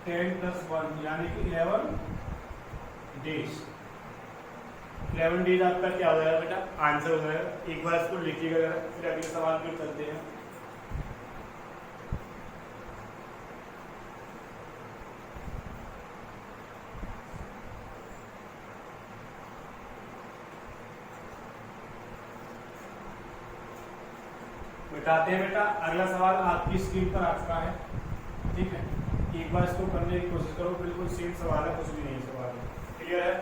10 + 1 यानी कि 11 डेज। 11 डेज आपका क्या हो जाएगा बेटा? आंसर हो जाएगा। एक बार इसको लिखिएगा, फिर अगले सवाल पे चलते हैं। बताते हैं बेटा, अगला सवाल आपकी स्क्रीन पर आ चुका है। ठीक है, एक बार इसको करने की कोशिश करो। बिल्कुल सेम सवाल है, कुछ भी नहीं सवाल है। क्लियर है?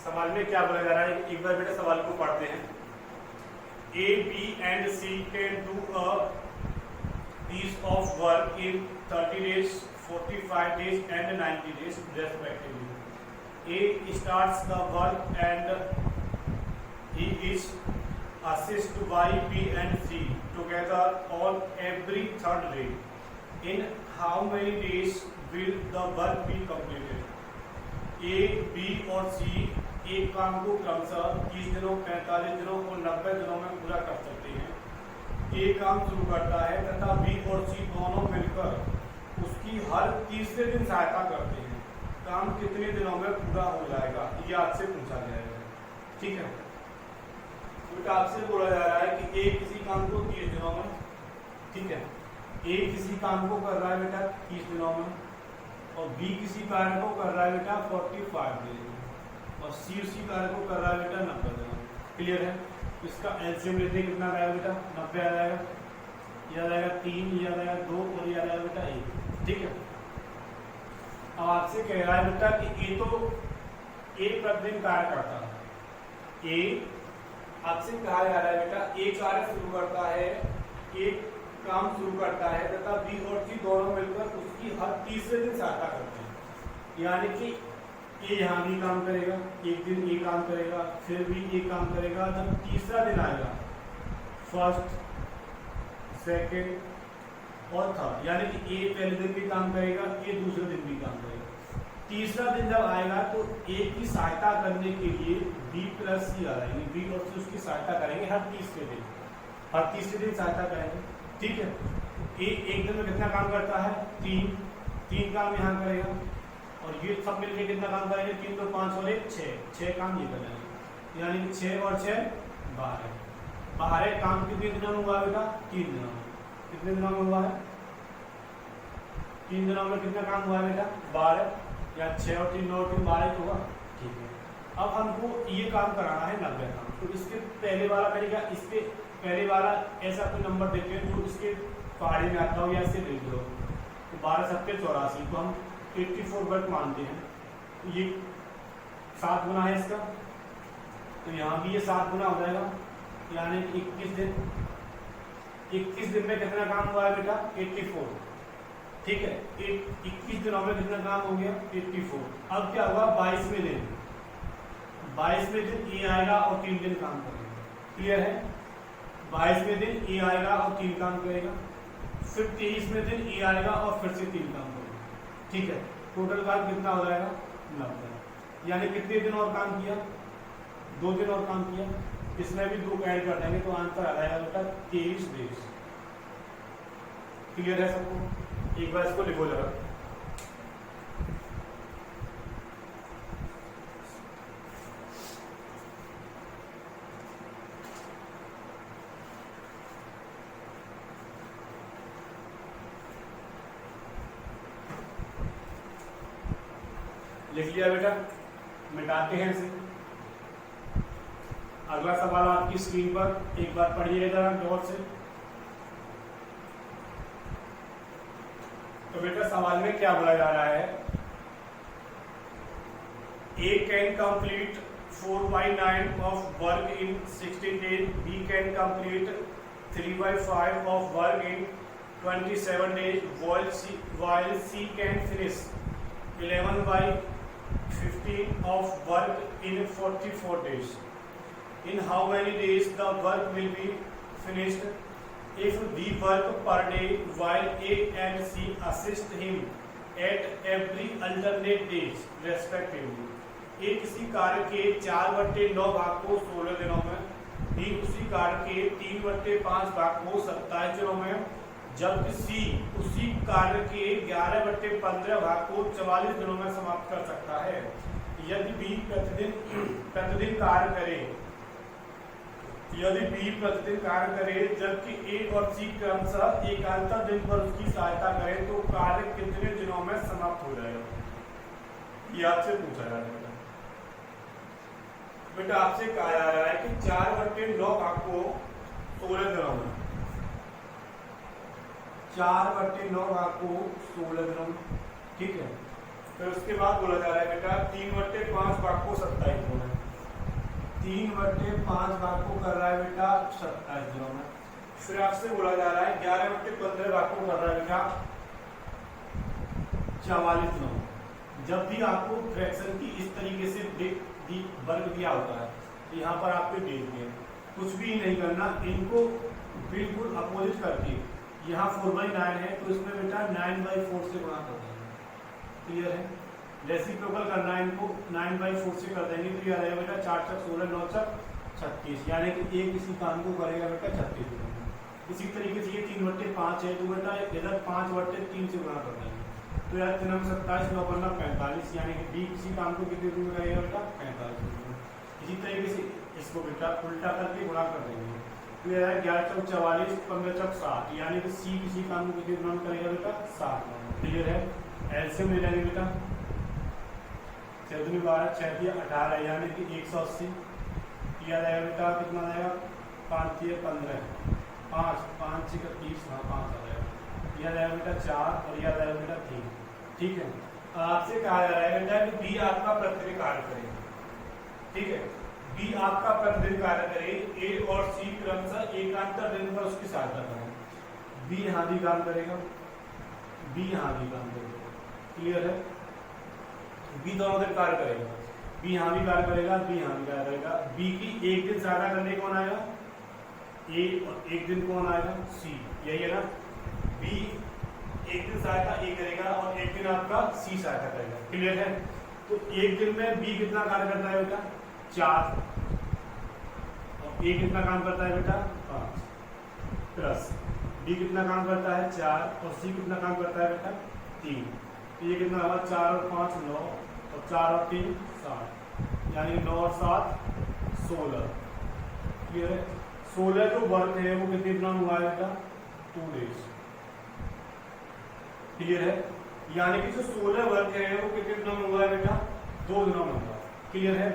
सवाल में क्या बोला जा रहा है? एक बार बेटा सवाल को पढ़ते हैं। A, B and C can do a piece of work in 30 days, 45 days and 90 days respectively. A starts the work and he is assisted by B and C together on every 3rd day. In how many days will the work be completed? A, B और C एक काम को क्रमशः 30 दिनों, 45 दिनों और 90 दिनों में पूरा कर सकते हैं। ए काम शुरू करता है तथा बी और सी दोनों मिलकर उसकी हर तीसरे दिन सहायता करते हैं, काम कितने दिनों में पूरा हो जाएगा, ये आपसे पूछा जाएगा। ठीक है, बेटा आपसे बोला जा रहा है कि ए किसी काम को 30 दिनों में, ठीक है, ए किसी काम को कर रहा है बेटा 30 दिनों में, और बी किसी कार्य को कर रहा है बेटा 45 दिन में, और सी उसी कार्य को कर रहा है बेटा 90 दिनों में। क्लियर है? इसका एलसीएम लेते कितना आएगा बेटा 90 आ जाएगा, यह आ जाएगा 3, यह आ जाएगा 2 और यह आ जाएगा बेटा 1। ठीक है, अब आपसे कह रहा है बेटा कि ए तो एक प्रतिदिन कार्य करता है, ए आपसे कहा जा रहा है बेटा एक कार्य शुरू करता है, एक काम शुरू करता है तथा बी और सी दोनों मिलकर उसकी हर तीसरे दिन सहायता करते हैं। यानी कि ये यहाँ भी काम करेगा, एक दिन ये काम करेगा, फिर भी ये काम करेगा, जब तीसरा दिन आएगा, फर्स्ट, सेकेंड और थर्ड, यानी कि ए पहले दिन भी काम करेगा, ये दूसरे दिन भी काम करेगा। तीसरा दिन जब आएगा तो ए की सहायता करने के लिए बी प्लस सी आ जाएंगे, बी और सी उसकी सहायता करेंगे हर तीसरे दिन सहायता करेंगे। ठीक है, ए एक दिन में कितना काम करता है 3 काम यहाँ करेगा, और ये सब मिलकर कितना काम करेंगे 3 2 5 और 1 6 काम ये करेंगे, यानी कि 6 और 6 12 काम कितने दिनों में हुआ बेटा 3 दिनों में। कितने दिनों में हुआ है 3 दिनों में कितना काम हुआ है बेटा 12, या 6 और 3 9 और 3 12 होगा। ठीक है, अब हमको ये काम कराना है 90 काम, तो इसके पहले वाला करेगा, इसके पहले वाला ऐसा कोई नंबर देते हैं जो इसके पहाड़ी में आता हो या इससे ले लो, तो 12 7 84 को हम 84 वर्ग मानते हैं, तो ये 7 गुना है इसका, तो यहाँ भी ये 7 गुना हो जाएगा, यानी 21 दिन। 21 दिन में कितना काम हुआ है बेटा 84। ठीक है, 21 दिनों में कितना काम हो गया 84। अब क्या हुआ 22वें दिन, 22वें दिन ए आएगा और 3 दिन काम करेगा। क्लियर है, 22वें दिन ए आएगा और 3 काम करेगा, फिर 23वें दिन ए आएगा और फिर से 3 काम करेगा। ठीक है, टोटल काम कितना हो जाएगा 90, यानी कितने दिन और काम किया 2 दिन और काम किया, इसमें भी 2 ऐड कर देंगे तो आंसर आ जाएगा बेटा 23 डेज। क्लियर है सबको? एक बार इसको लिखो जरा। लिख लिया बेटा, मिटाते हैं इसे। अगला सवाल आपकी स्क्रीन पर एक बार पढ़िए जरा गौर से। तो बेटा सवाल में क्या बोला जा रहा है, A can complete 4/9 of work in 16 days, B can complete 3/5 of work in 27 days, while C can finish 11/15 of work in 44 days. In how many days the work will be finished? If B work per day while A and C assist him at every alternate days respectively. A किसी कार्य के 4/9 भाग को 16 दिनों में, B उसी कार्य के 3/5 भाग को 27 दिनों में, जबकि C उसी कार्य के 11/15 भाग को 44 दिनों में समाप्त कर सकता है। यदि B प्रतिदिन कार्य करे, जबकि A और C क्रमशः एकांतर दिन पर उसकी सहायता करें तो कार्य कितने दिनों में समाप्त हो जाएगा, ये आपसे पूछा जा रहा है। बेटा आपसे कहा जा रहा है कि 4/9 भाग को 16 दिनों में, 4/9 भाग को 16 दिनों में। ठीक है, फिर उसके बाद बोला जा रहा है बेटा 3/5 भाग को 27 दिनों में, 3/5 भाग को कर रहा है बेटा 27 दिनों में। फिर आपसे बोला जा रहा है 11/15 भाग को कर रहा है बेटा 44 दिनों में। जब भी आपको फ्रैक्शन की इस तरीके से वर्ग दिया होता है, यहाँ पर आपके डेट दिए, कुछ भी नहीं करना, इनको बिल्कुल अपोजिट करके, यहाँ 4/9 है तो इसमें बेटा 9/4 से गुणा कर देंगे। क्लियर है, रेसिप्रोकल करना है, इनको 9/4 से कर देंगे तो ये आ जाएगा बेटा 4 × 16 9 × 36, यानी कि A किसी काम को करेगा बेटा 36 दिनों में। इसी तरीके से ये 3/5 है, तो बेटा इधर 5/3 से गुणा कर देंगे। तो यार 3 27 9 5 45, यानी कि बी किसी काम को कितने दिन में करेगा बेटा 45 दिन में। इसी तरीके से इसको बेटा उल्टा करके गुणा कर देंगे। तो यार 11 चौक 44 15 चौक 60, यानी कि सी किसी काम को कितने दिन में करेगा बेटा 60। क्लियर है। एलसीएम ले लेंगे बेटा, 7 12 6 18, यानी कि 180 किया जाएगा बेटा, कितना आएगा 5 15 5 5 6 30, हाँ 5 आ जाएगा। यह जाएगा बेटा 4 और यह जाएगा बेटा 3। ठीक है। आपसे कहा जा रहा है बेटा कि बी आपका प्रतिदिन कार्य करेगा। ठीक है, बी आपका प्रतिदिन कार्य करे, ए और सी क्रमशः एकांतर दिन पर उसकी सहायता करें। बी यहाँ भी काम करेगा, बी यहाँ भी काम करेगा। क्लियर है। बी दोनों दिन कार्य करेगा, बी यहाँ भी कार्य करेगा, बी यहाँ भी कार्य करेगा। बी की एक दिन सहायता करने कौन आएगा ए, और एक दिन कौन आएगा सी, यही है ना। बी एक दिन सहायता ए करेगा और एक दिन आपका सी सहायता करेगा। क्लियर है। तो एक दिन में बी कितना कार्य करता है बेटा 4, और ए कितना काम करता है बेटा 5, प्लस बी कितना काम करता है 4 और सी कितना काम करता है बेटा 3। तो ये कितना होगा 4 और 5 9, और 4 और 3 7, यानी 9 और 7 16। क्लियर है। 16 जो वर्क है वो कितने दिनों में हुआ है बेटा 2 डेज। क्लियर है। यानी कि जो 16 वर्क है वो कितने दिनों में हुआ है बेटा 2 दिनों में हुआ। क्लियर है।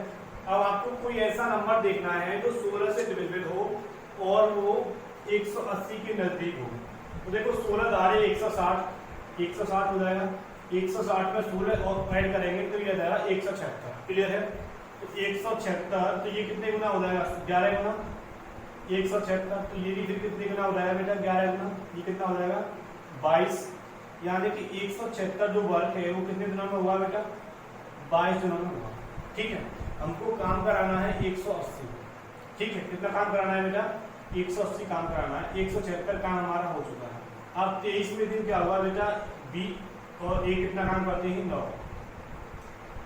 अब आपको कोई ऐसा नंबर देखना है जो 16 से डिविजिबल हो और वो 180 के नजदीक हो। तो देखो 16 धारे 160 हो जाएगा। 160 में 16 और ऐड करेंगे तो ये जाएगा 176। क्लियर है। तो 176, तो ये कितने गुना हो जाएगा 11 गुना 176। तो ये भी फिर कितने गुना हो जाएगा बेटा 11 गुना, ये कितना हो जाएगा 22। यानी कि 176 जो वर्क है वो कितने दिनों में हुआ बेटा 22 दिनों में हुआ। ठीक है। हमको काम कराना है 180। ठीक है, कितना काम कराना है बेटा 180 काम कराना है। 176 काम हमारा हो चुका है। अब 23वें दिन क्या हुआ बेटा बी और ए कितना काम करते हैं 9,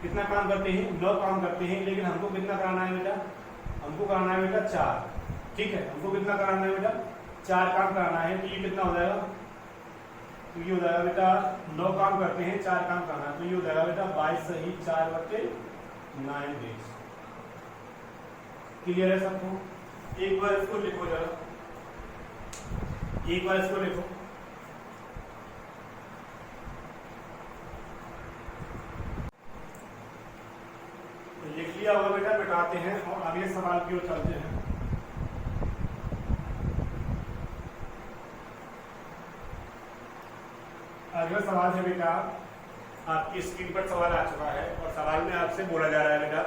कितना काम करते हैं 9 काम करते हैं। लेकिन हमको कितना कराना है बेटा, हमको कराना है बेटा 4। ठीक है, हमको कितना कराना है बेटा 4 काम कराना है। तो ये कितना हो जाएगा, तो ये हो जाएगा बेटा 9 काम करते हैं 4 काम करना है। तो ये हो जाएगा बेटा 22 सही 4/9 डेज। क्लियर है सबको। एक बार इसको लिखो जरा, एक बार इसको लिखो। तो लिख लिया होगा बेटा, मिटाते हैं और अगले सवाल की ओर चलते हैं। अगला सवाल है बेटा, आपकी स्क्रीन पर सवाल आ चुका है और सवाल में आपसे बोला जा रहा है बेटा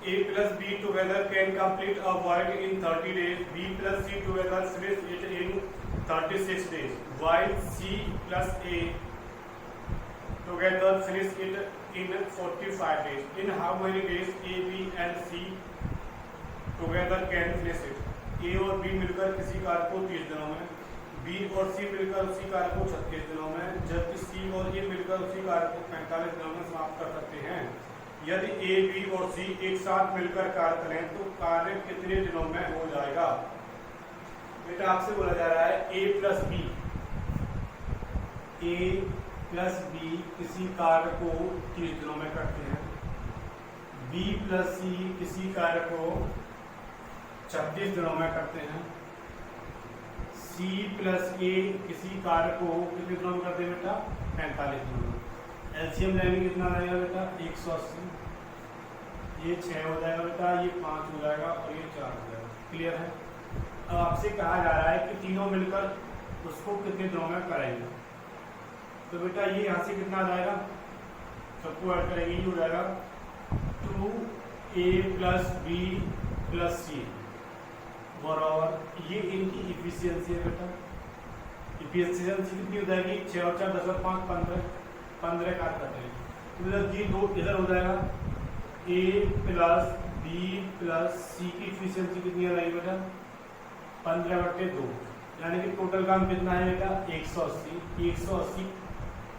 A plus B together can complete a work in 30 days. B plus C together finish it in 36 days. While C plus A together finish it in 45 days. In how many days A, B and C together can finish it? A और B मिलकर किसी कार्य को 30 दिनों में, B और C मिलकर उसी कार्य को 36 दिनों में, जबकि C और A मिलकर उसी कार्य को 45 दिनों में समाप्त कर सकते हैं। यदि A, B और C एक साथ मिलकर कार्य करें तो कार्य कितने दिनों में हो जाएगा। बेटा आपसे बोला जा रहा है A plus B, A plus B किसी कार्य को 30 दिनों में करते हैं, B प्लस C किसी कार्य को 36 दिनों में करते हैं, C प्लस A किसी कार्य को कितने दिनों में करते हैं बेटा 45 दिनों में। एलसीएम लेंगे कितना रहेगा बेटा 180, ये 6 हो जाएगा बेटा, ये 5 हो जाएगा और ये 4 हो जाएगा। क्लियर है। अब आपसे कहा जा रहा है कि तीनों मिलकर उसको कितने दिनों में करेंगे। तो बेटा ये यहाँ से कितना आ जाएगा, सबको ऐड करेंगे, ये हो जाएगा 2A plus B plus C बराबर ये इनकी इफिशियंसी है बेटा। इफिशियंसी कितनी हो जाएगी 6 और 4 10 और 5 15 काट करते हैं। तो मतलब ये 2 इधर हो जाएगा। A plus B plus C की इफिशियंसी कितनी आ रही बेटा 15/2, यानी कि टोटल काम कितना है बेटा 180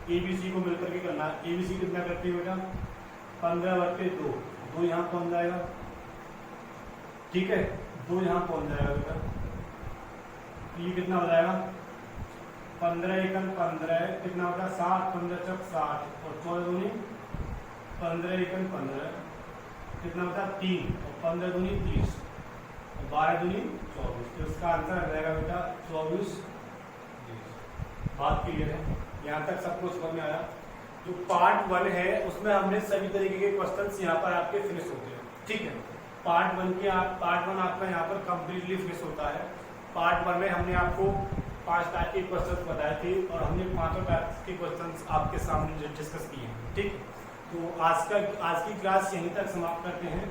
ABC को मिलकर के करना है। ABC कितना करती है बेटा 15/2, 2 यहाँ पहुंच जाएगा। ठीक है, 2 यहाँ पहुंच जाएगा बेटा, ये कितना हो जाएगा 15 एकम 15 कितना होता है 7, 15 चौक 60 और 14 दूनी 15 एकम 15 कितना होता है 3 और 15 दूनी 30 और 12 दूनी 24, तो इसका आंसर आ जाएगा बेटा 24। बात क्लियर है, यहाँ तक सब कुछ समझ में आया। जो पार्ट 1 है उसमें हमने सभी तरीके के क्वेश्चंस यहाँ पर आपके फिनिश होते हैं, ठीक है। पार्ट 1 आपका यहाँ पर कंप्लीटली फिनिश होता है। पार्ट 1 में हमने आपको 5 टाइप के क्वेश्चंस बताए थे और हमने 5 टाइप के क्वेश्चंस आपके सामने डिस्कस किए हैं, ठीक। तो आज की क्लास यहीं तक समाप्त करते हैं।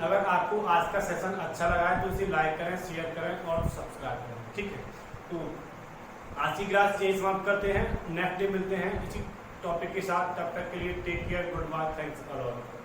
अगर आपको आज का सेशन अच्छा लगा है तो इसे लाइक करें, शेयर करें और सब्सक्राइब करें, ठीक है। तो आज की क्लास यही समाप्त करते हैं, नेक्स्ट डे मिलते हैं इसी टॉपिक के साथ। तब तक के लिए take care, goodbye, thanks a lot.